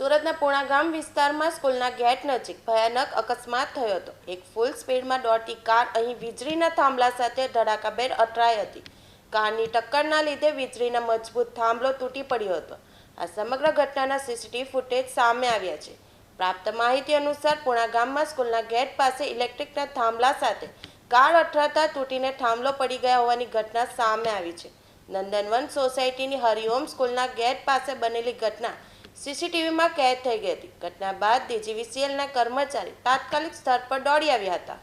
સુરતના પૂણા ગામ વિસ્તારમાં સ્કૂલના ગેટ નજીક ભયાનક અકસ્માત થયો હતો। એક ફૂલ સ્પીડમાં દોડતી કાર અહીં વીજળીના થાંભલા સાથે ધડાકાભેર અથડાઈ હતી। કારની ટક્કરના લીધે વીજળીનો મજબૂત થાંભલો તૂટી પડ્યો હતો। આ સમગ્ર ઘટનાના સીસીટીવી ફૂટેજ સામે આવ્યા છે। પ્રાપ્ત માહિતી અનુસાર પૂણા ગામમાં સ્કૂલના ગેટ પાસે ઇલેક્ટ્રિકના થાંભલા સાથે કાર અથડાતા તૂટીને થાંભલો પડી ગયા હોવાની ઘટના સામે આવી છે। નંદનવન સોસાયટીની હરિઓમ સ્કૂલના ગેટ પાસે બનેલી ઘટના સીસીટીવીમાં કેદ થઈ ગઈ હતી। ઘટના બાદ ડીજીવીસીએલના કર્મચારી તાત્કાલિક સ્થળ પર દોડી આવ્યા હતા।